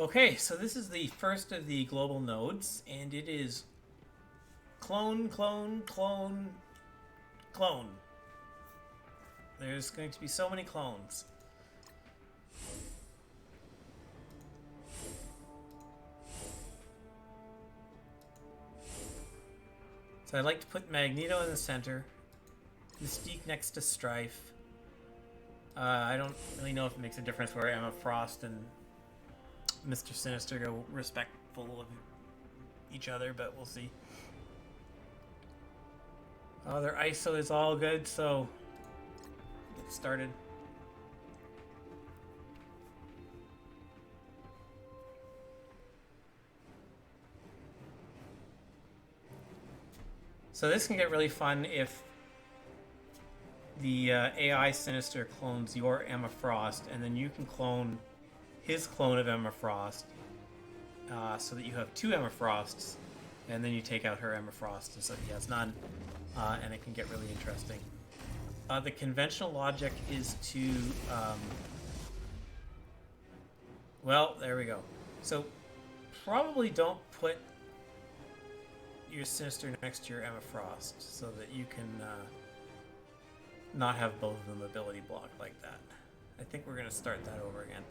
Okay, so this is the first of the global nodes, and it is clone, clone, clone, clone. There's going to be so many clones. So I'd like to put Magneto in the center, Mystique next to Strife. I don't really know if it makes a difference where Emma Frost and Mr. Sinister go respectful of each other, but we'll see. Their ISO is all good, so get started. So this can get really fun if the AI Sinister clones your Emma Frost, and then you can clone his clone of Emma Frost, so that you have two Emma Frosts, and then you take out her Emma Frost, and so he has none, and it can get really interesting. The conventional logic is to, well, there we go. So probably don't put your Sinister next to your Emma Frost, so that you can not have both of them ability blocked like that. I think we're going to start that over again.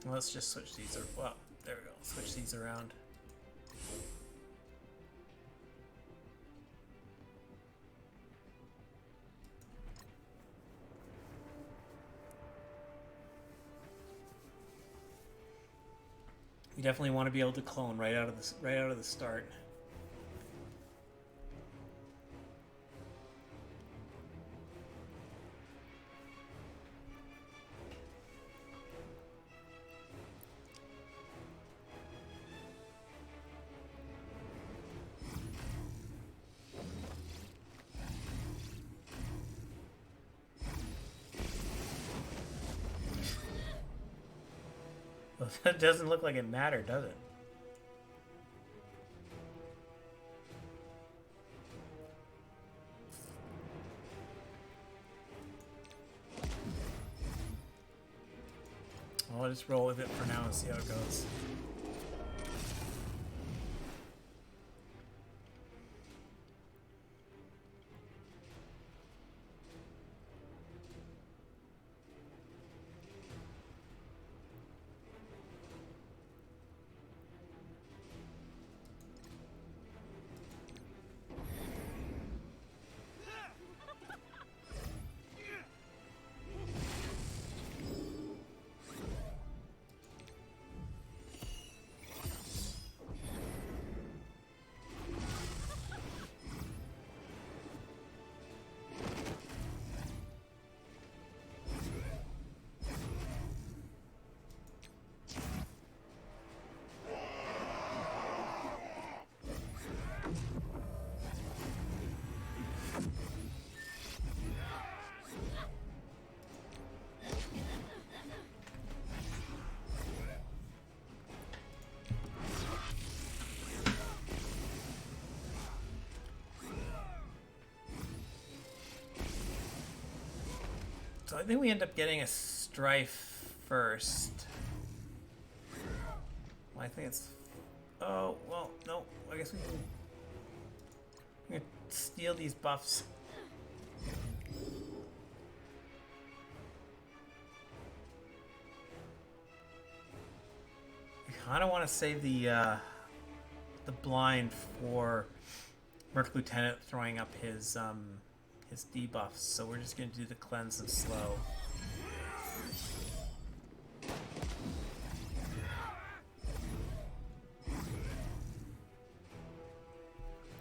Let's just switch these. Well, there we go. Switch these around. You definitely want to be able to clone right out of the start. That doesn't look like it mattered, does it? I'll just roll with it for now and see how it goes. So I think we end up getting a Strife first. Well, I think it's... Oh, well, no. I guess we can steal these buffs. I kind of want to save the blind for Merc Lieutenant throwing up his debuffs, so we're just going to do the cleanse and slow.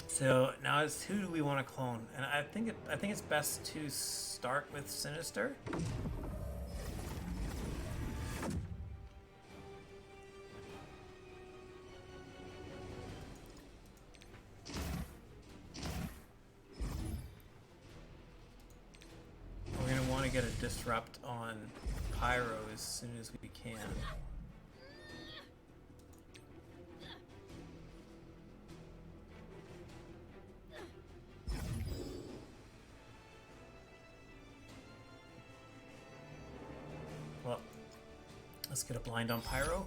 So now it's who do we want to clone? And I think it's best to start with Sinister. Get a disrupt on Pyro as soon as we can. Let's get a blind on Pyro.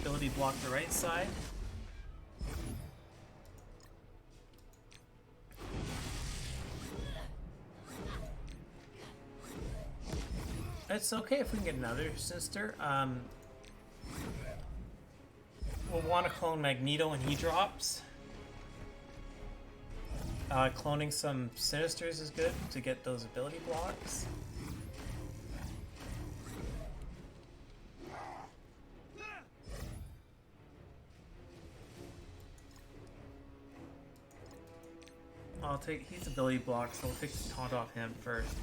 Ability block the right side. It's okay if we can get another Sinister. We'll want to clone Magneto when he drops. Cloning some Sinisters is good to get those ability blocks. He's ability blocked, so we'll take the taunt off him first.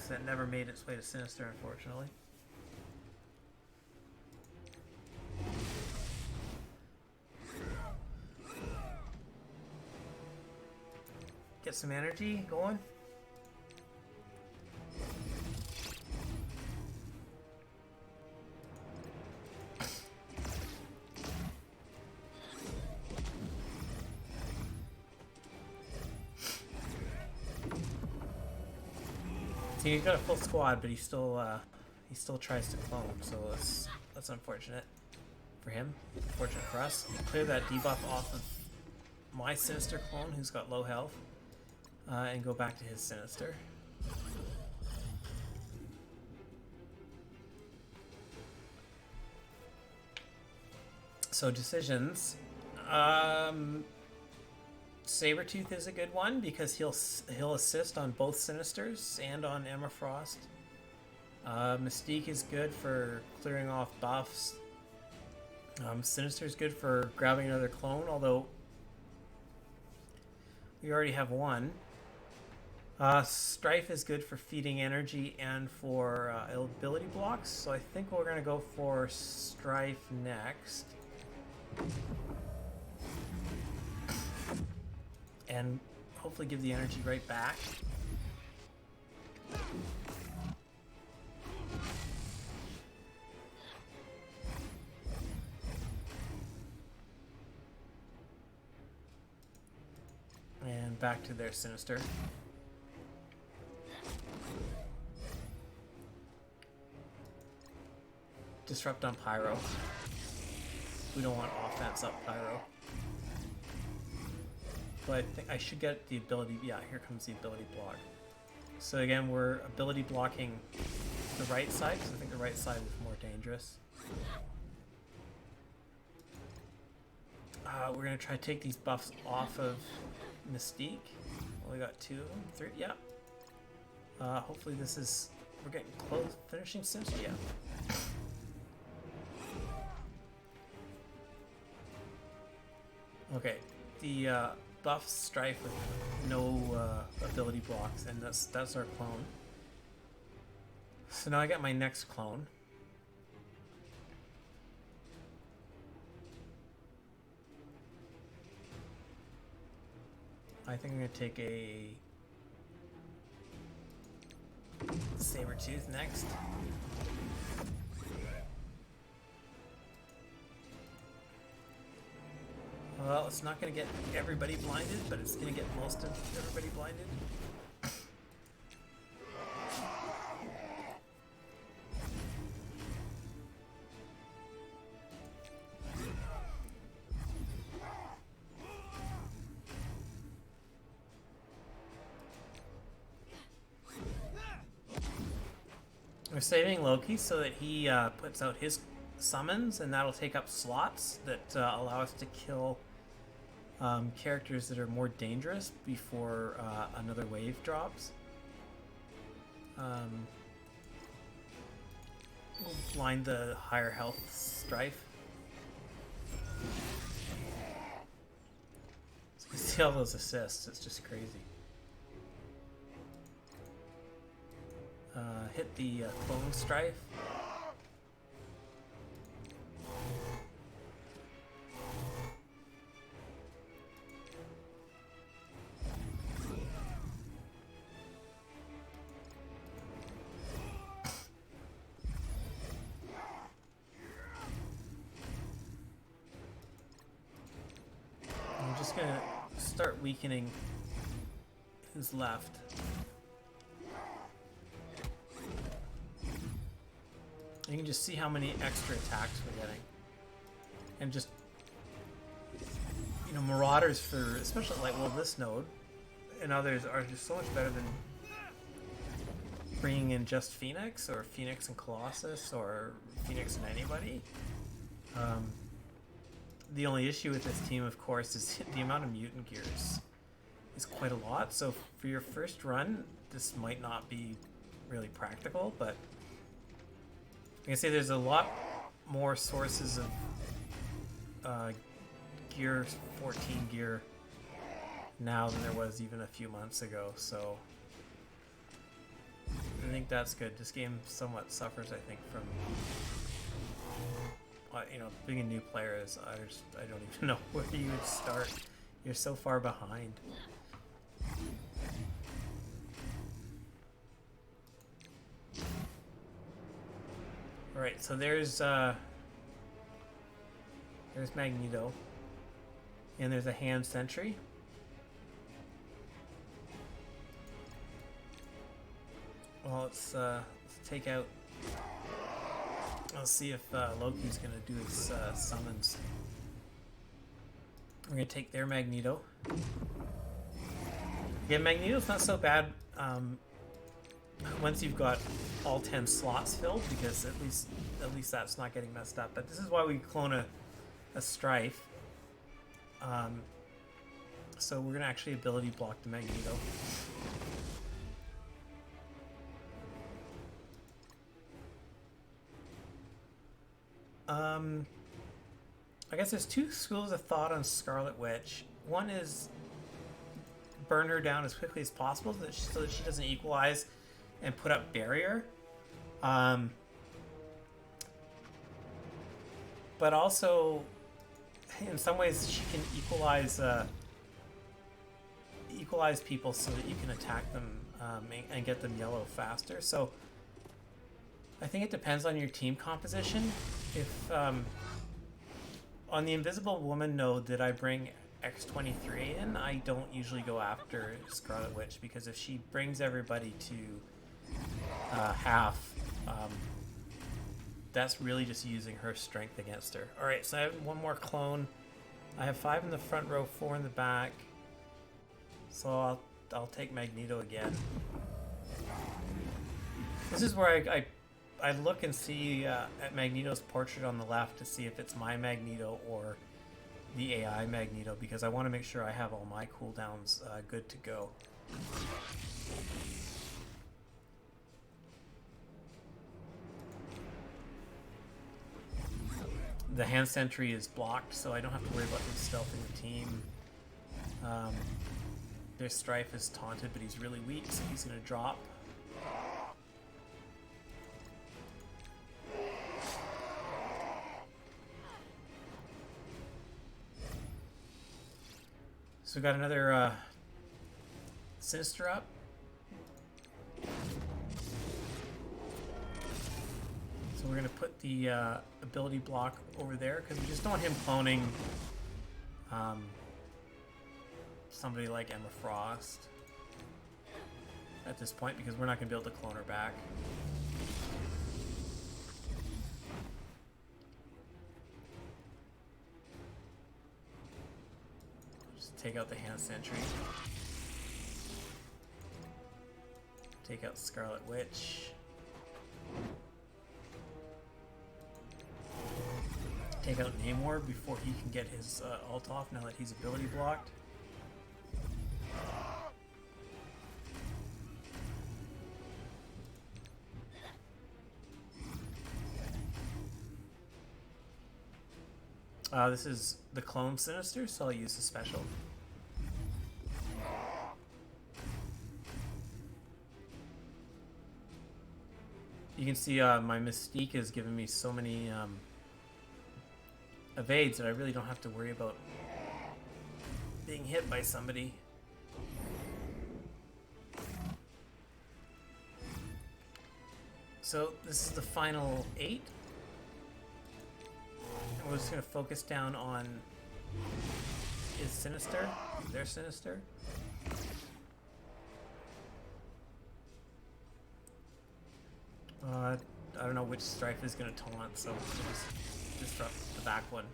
That never made its way to Sinister, unfortunately. Get some energy going. He's got a full squad, but he still tries to clone, so that's unfortunate for him. Fortunate for us. Clear that debuff off of my Sinister clone, who's got low health, and go back to his Sinister. So decisions. Sabretooth is a good one because he'll assist on both Sinisters and on Emma Frost. Mystique is good for clearing off buffs. Sinister is good for grabbing another clone, although we already have one. Strife is good for feeding energy and for ability blocks, so I think we're going to go for Strife next. And hopefully give the energy right back. And back to their Sinister. Disrupt on Pyro. We don't want offense up Pyro. But I think I should get the ability. Yeah, here comes the ability block. So again, we're ability blocking the right side, because I think the right side is more dangerous. We're going to try to take these buffs off of Mystique. Only got 2 of them. 3, yeah. Hopefully this is... We're getting close. Finishing Sinister, yeah. Okay. The... buff Strife with no ability blocks, and that's our clone. So now I got my next clone. I think I'm gonna take a Sabretooth next. Well, it's not going to get everybody blinded, but it's going to get most of everybody blinded. We're saving Loki so that he puts out his summons, and that'll take up slots that allow us to kill characters that are more dangerous before another wave drops. We'll blind the higher health Strife. So you see all those assists, it's just crazy. Hit the clone Strife. just gonna start weakening who's left. You can just see how many extra attacks we're getting. And just, you know, Marauders for, especially like, well, this node and others are just so much better than bringing in just Phoenix, or Phoenix and Colossus, or Phoenix and anybody. The only issue with this team, of course, is the amount of mutant gears is quite a lot. So for your first run, this might not be really practical, but I can say there's a lot more sources of gear, 14 gear now than there was even a few months ago, so I think that's good. This game somewhat suffers, I think, from you know, being a new player. Is I don't even know where you would start. You're so far behind. All right, so there's Magneto, and there's a hand sentry. Well, let's take out. Let's see if Loki's gonna do his summons. We're gonna take their Magneto. Yeah, Magneto's not so bad once you've got all 10 slots filled, because at least that's not getting messed up. But this is why we clone a Strife. So we're gonna actually ability block the Magneto. I guess there's two schools of thought on Scarlet Witch. One is burn her down as quickly as possible so that she doesn't equalize and put up barrier. But also, in some ways, she can equalize people so that you can attack them and get them yellow faster. So I think it depends on your team composition. If on the Invisible Woman node that I bring X-23 in, I don't usually go after Scarlet Witch, because if she brings everybody to half, that's really just using her strength against her. Alright, so I have one more clone. I have 5 in the front row, 4 in the back. So I'll take Magneto again. This is where I look and see at Magneto's portrait on the left to see if it's my Magneto or the AI Magneto, because I want to make sure I have all my cooldowns good to go. The hand sentry is blocked, so I don't have to worry about him stealthing the team. Their Strife is taunted, but he's really weak, so he's going to drop. So we got another Sinister up. So we're going to put the ability block over there, because we just don't want him cloning somebody like Emma Frost at this point, because we're not going to be able to clone her back. Just take out the hand sentry. Take out Scarlet Witch. Take out Namor before he can get his ult off, now that he's ability blocked. This is the clone Sinister, so I'll use the special. You can see my Mystique is giving me so many evades that I really don't have to worry about being hit by somebody. So this is the final 8. And we're just going to focus down on is Sinister. They're Sinister. I don't know which Strife is going to taunt, so we'll just disrupt the back one.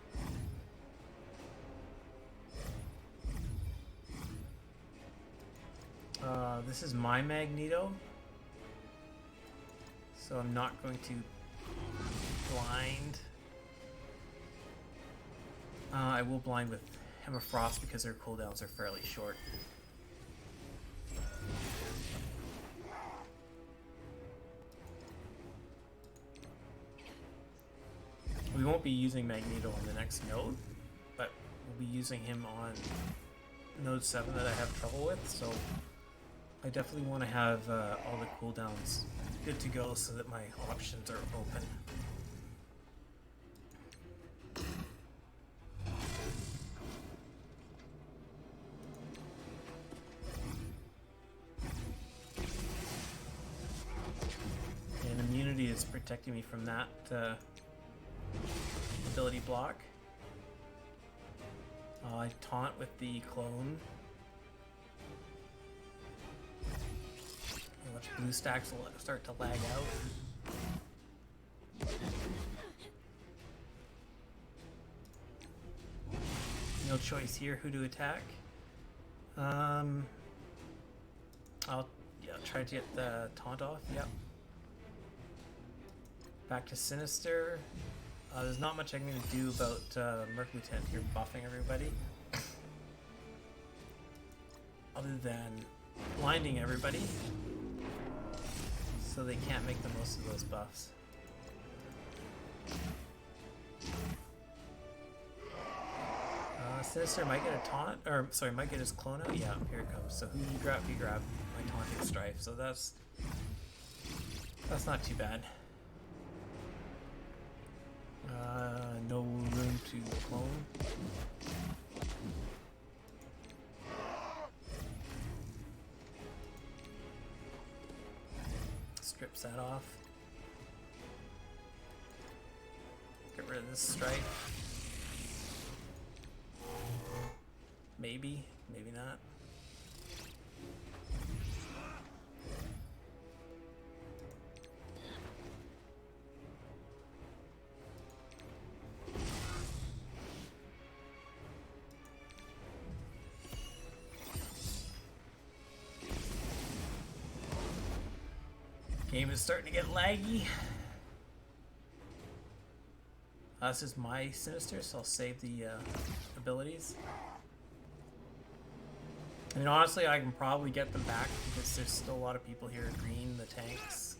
This is my Magneto, so I'm not going to blind. I will blind with Hammer Frost because their cooldowns are fairly short. We won't be using Magneto on the next node, but we'll be using him on node 7 that I have trouble with, so I definitely want to have all the cooldowns good to go so that my options are open. And immunity is protecting me from that ability block. I taunt with the clone. Watch blue stacks will start to lag out. No choice here who to attack. I'll try to get the taunt off. Yep. Back to Sinister. There's not much I'm going to do about Merc Lieutenant here buffing everybody. Other than blinding everybody. So they can't make the most of those buffs. Sinister might get a taunt, or sorry, might get his clone out. Yeah, here it comes. So who you grab? You grab my taunting Strife. So that's not too bad. No room to clone. Strips that off. Get rid of this Strife. Maybe, maybe not. Game is starting to get laggy. This is my Sinister, so I'll save the abilities. I mean, honestly, I can probably get them back because there's still a lot of people here green the tanks.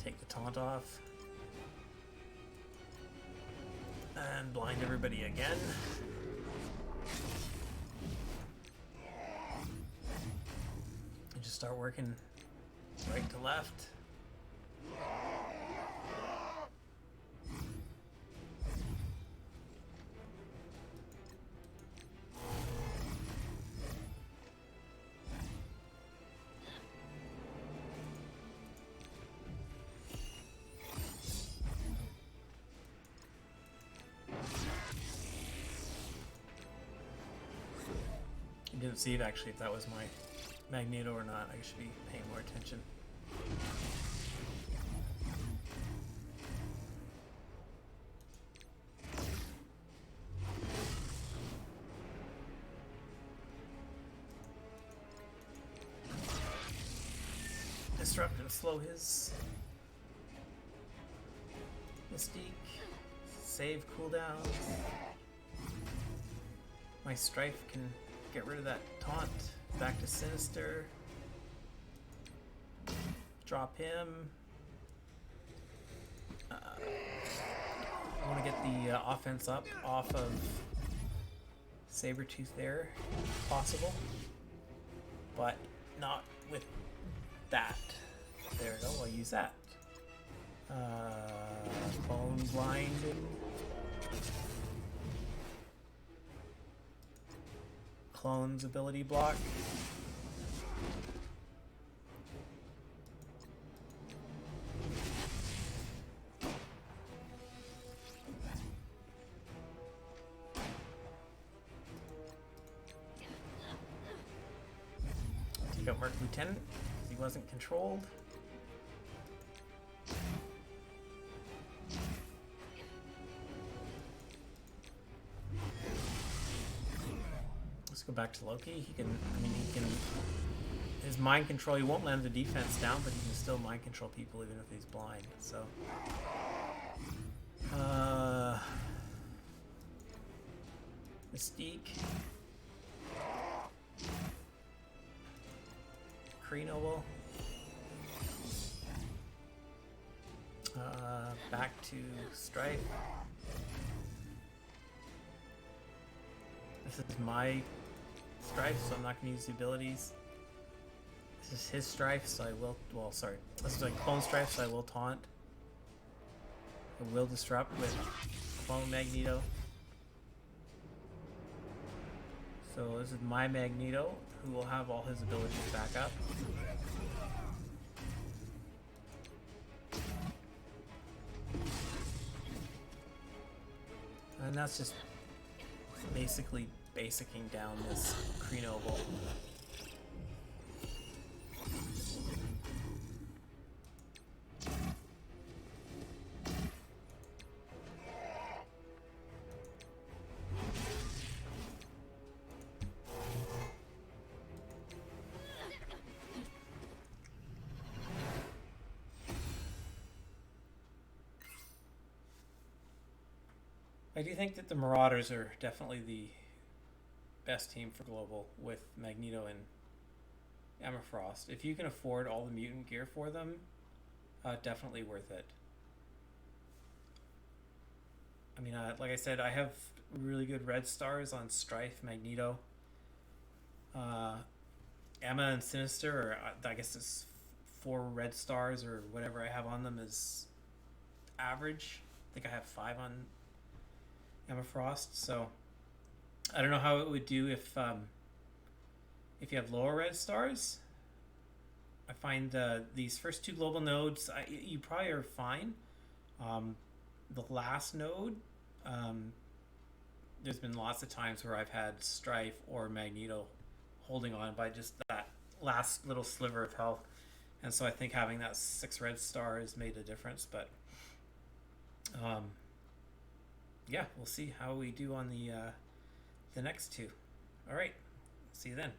Take the taunt off. And blind everybody again. And just start working right to left. I didn't see it actually if that was my Magneto or not. I should be paying more attention. Disrupt and slow his Mystique. Save cooldown. My Strife can get rid of that taunt. Back to Sinister. Drop him. I want to get the offense up off of Sabretooth there, if possible. But not with that. There we go, I'll use that. Bone blinding. Clone's ability block. take out Merc Lieutenant because he wasn't controlled. Let's go back to Loki. He can, I mean, he can, his mind control, he won't land the defense down, but he can still mind control people even if he's blind, so. Mystique. Kree Noble. Back to Strife. This is my Strife, so I'm not going to use the abilities. This is his Strife, so I will, well, sorry. This is like Clone Strife, so I will Taunt. I will Disrupt with Clone Magneto. So this is my Magneto, who will have all his abilities back up. And that's just basically basicking down this Kree Noble. I do think that the Marauders are definitely the best team for Global with Magneto and Emma Frost. If you can afford all the mutant gear for them, definitely worth it. I mean, like I said, I have really good red stars on Strife, Magneto. Emma and Sinister, or I guess it's 4 red stars or whatever I have on them is average. I think I have 5 on Emma Frost, so I don't know how it would do if you have lower red stars. I find these first 2 global nodes, you probably are fine. The last node, there's been lots of times where I've had Strife or Magneto holding on by just that last little sliver of health, and so I think having that 6 red stars made a difference. But yeah, we'll see how we do on the next 2. All right, see you then.